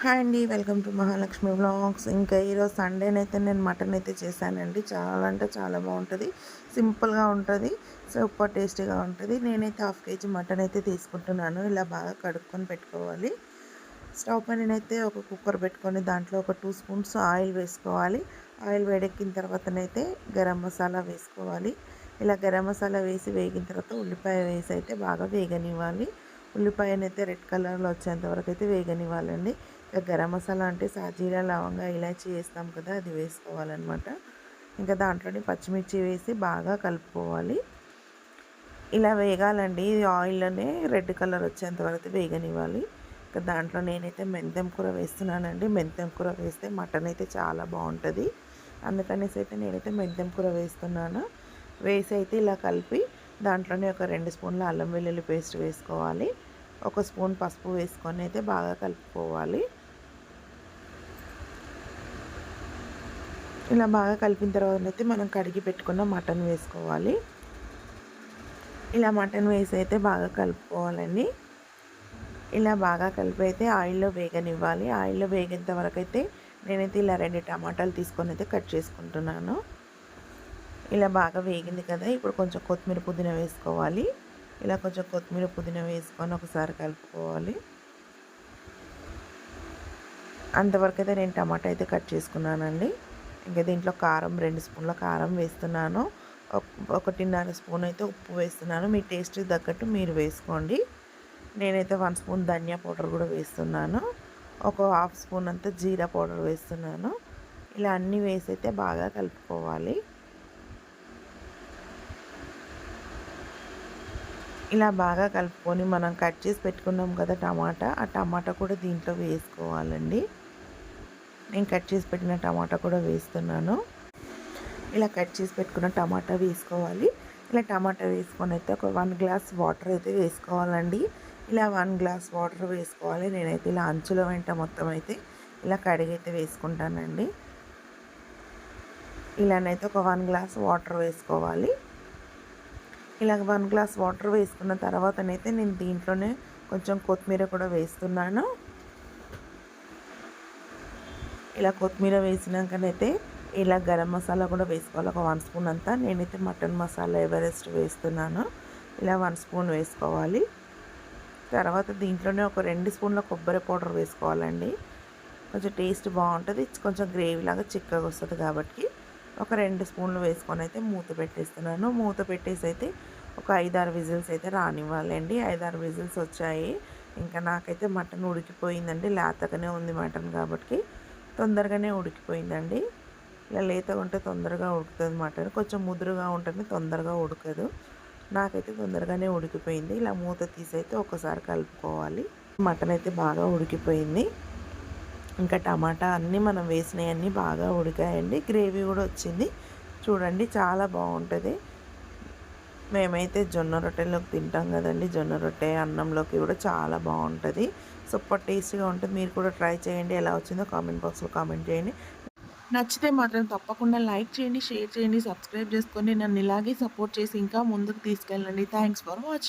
Hi అండి. Welcome to Mahalakshmi vlogs. ఇంకా ఈరోజు సండేనైతే నేను మటన్ అయితే చేశానండి. చాలా అంటే చాలా బాగుంటుంది. సింపుల్గా ఉంటుంది. సూపర్ టేస్టీగా ఉంటుంది. నేనైతే హాఫ్ కేజీ మటన్ అయితే తీసుకుంటున్నాను. ఇలా బాగా కడుక్కొని పెట్టుకోవాలి. స్టవ్ పైనైతే ఒక కుక్కర్ పెట్టుకొని దాంట్లో ఒక 2 స్పూన్స్ ఆయిల్ వేసుకోవాలి. ఆయిల్ వేడెక్కిన తర్వాతనైతే గరం మసాలా వేసుకోవాలి. ఇలా గరం మసాలా వేసి వేగిన తర్వాత ఉల్లిపాయ వేసి అయితే బాగా వేగనివ్వాలి. ఉల్లిపాయనైతే రెడ్ కలర్లో వచ్చేంత వరకు అయితే వేగనివ్వాలండి. ఇక గరం మసాలా అంటే సాజీరా లవంగా ఇలాచి వేస్తాం కదా, అది వేసుకోవాలన్నమాట. ఇంకా దాంట్లోని పచ్చిమిర్చి వేసి బాగా కలుపుకోవాలి. ఇలా వేగాలండి. ఆయిల్లోనే రెడ్ కలర్ వచ్చేంత వరకు వేగనివ్వాలి. ఇక దాంట్లో నేనైతే మెంతెం కూర వేస్తున్నానండి. మెంతెం కూర వేస్తే మటన్ అయితే చాలా బాగుంటుంది. అందుకనేసి అయితే నేనైతే మెంతెం కూర వేస్తున్నాను. వేసి అయితే ఇలా కలిపి దాంట్లోనే ఒక 2 స్పూన్ల అల్లం వెల్లుల్లి పేస్ట్ వేసుకోవాలి. ఒక స్పూన్ పసుపు వేసుకొని అయితే బాగా కలుపుకోవాలి. ఇలా బాగా కలిపిన తర్వాత అయితే మనం కడిగి పెట్టుకున్న మటన్ వేసుకోవాలి. ఇలా మటన్ వేసి అయితే బాగా కలుపుకోవాలండి. ఇలా బాగా కలిపి అయితే ఆయిల్లో వేగనివ్వాలి. ఆయిల్లో వేగేంత వరకు అయితే నేనైతే ఇలా 2 టమాటాలు తీసుకొని అయితే కట్ చేసుకుంటున్నాను. ఇలా బాగా వేగింది కదా, ఇప్పుడు కొంచెం కొత్తిమీర పుదీనా వేసుకోవాలి. ఇలా కొంచెం కొత్తిమీర పుదీనా వేసుకొని ఒకసారి కలుపుకోవాలి. అంతవరకు అయితే నేను టమాటా అయితే కట్ చేసుకున్నానండి. ఇంకా దీంట్లో కారం 2 స్పూన్ల కారం వేస్తున్నాను. 1.5 స్పూన్ అయితే ఉప్పు వేస్తున్నాను. మీ టేస్ట్కి తగ్గట్టు మీరు వేసుకోండి. నేనైతే 1 స్పూన్ ధనియా పౌడర్ కూడా వేస్తున్నాను. ఒక హాఫ్ స్పూన్ అంతా జీరా పౌడర్ వేస్తున్నాను. ఇలా అన్నీ వేసి అయితే బాగా కలుపుకోవాలి. ఇలా బాగా కలుపుకొని మనం కట్ చేసి పెట్టుకున్నాం కదా టమాటా, ఆ టమాటా కూడా దీంట్లో వేసుకోవాలండి. నేను కట్ చేసి పెట్టిన టమాటా కూడా వేస్తున్నాను. ఇలా కట్ చేసి పెట్టుకున్న టమాటా వేసుకోవాలి. ఇలా టమాటా వేసుకొని అయితే ఒక 1 గ్లాస్ వాటర్ అయితే వేసుకోవాలండి. ఇలా 1 గ్లాస్ వాటర్ వేసుకోవాలి. నేనైతే ఇలా అంచుల వెంట మొత్తం అయితే ఇలా కడిగైతే వేసుకుంటానండి. ఇలానైతే ఒక 1 గ్లాస్ వాటర్ వేసుకోవాలి. ఇలా 1 గ్లాస్ వాటర్ వేసుకున్న తర్వాతనైతే నేను దీంట్లోనే కొంచెం కొత్తిమీర కూడా వేస్తున్నాను. ఇలా కొత్తిమీర వేసినాకనైతే ఇలా గరం మసాలా కూడా వేసుకోవాలి. ఒక 1 స్పూన్ అంతా. నేనైతే మటన్ మసాలా ఎవరెస్ట్ వేస్తున్నాను. ఇలా 1 స్పూన్ వేసుకోవాలి. తర్వాత దీంట్లోనే ఒక 2 స్పూన్ల కొబ్బరి పౌడర్ వేసుకోవాలండి. కొంచెం టేస్ట్ బాగుంటుంది. కొంచెం గ్రేవీ లాగా చిక్కగా వస్తుంది కాబట్టి ఒక 2 స్పూన్లు వేసుకొని అయితే మూత పెట్టేస్తున్నాను. మూత పెట్టేసి అయితే ఒక 5-6 విజిల్స్ అయితే రానివ్వాలండి. 5-6 విజిల్స్ వచ్చాయి. ఇంకా నాకైతే మటన్ ఉడికిపోయిందండి. లేతగానే ఉంది మటన్ కాబట్టి తొందరగానే ఉడికిపోయిందండి. ఇలా లేతగా ఉంటే తొందరగా ఉడుకుతుంది మటన్. కొంచెం ముదురుగా ఉంటేనే తొందరగా ఉడకదు. నాకైతే తొందరగానే ఉడికిపోయింది. ఇలా మూత తీసి అయితే ఒకసారి కలుపుకోవాలి. మటన్ అయితే బాగా ఉడికిపోయింది. ఇంకా టమాటా అన్నీ మనం వేసినవన్నీ బాగా ఉడికాయండి. గ్రేవీ కూడా వచ్చింది. చూడండి చాలా బాగుంటుంది. మేమైతే జొన్న రొట్టెలోకి తింటాం కదండి. జొన్న రొట్టె అన్నంలోకి కూడా చాలా బాగుంటుంది. సూపర్ టేస్టీగా ఉంటుంది. మీరు కూడా ట్రై చేయండి. ఎలా వచ్చిందో కామెంట్ బాక్స్లో కామెంట్ చేయండి. నచ్చితే మాత్రం తప్పకుండా లైక్ చేయండి, షేర్ చేయండి, సబ్స్క్రైబ్ చేసుకొని నన్ను ఇలాగే సపోర్ట్ చేసి ఇంకా ముందుకు తీసుకెళ్ళండి. Thanks for watching.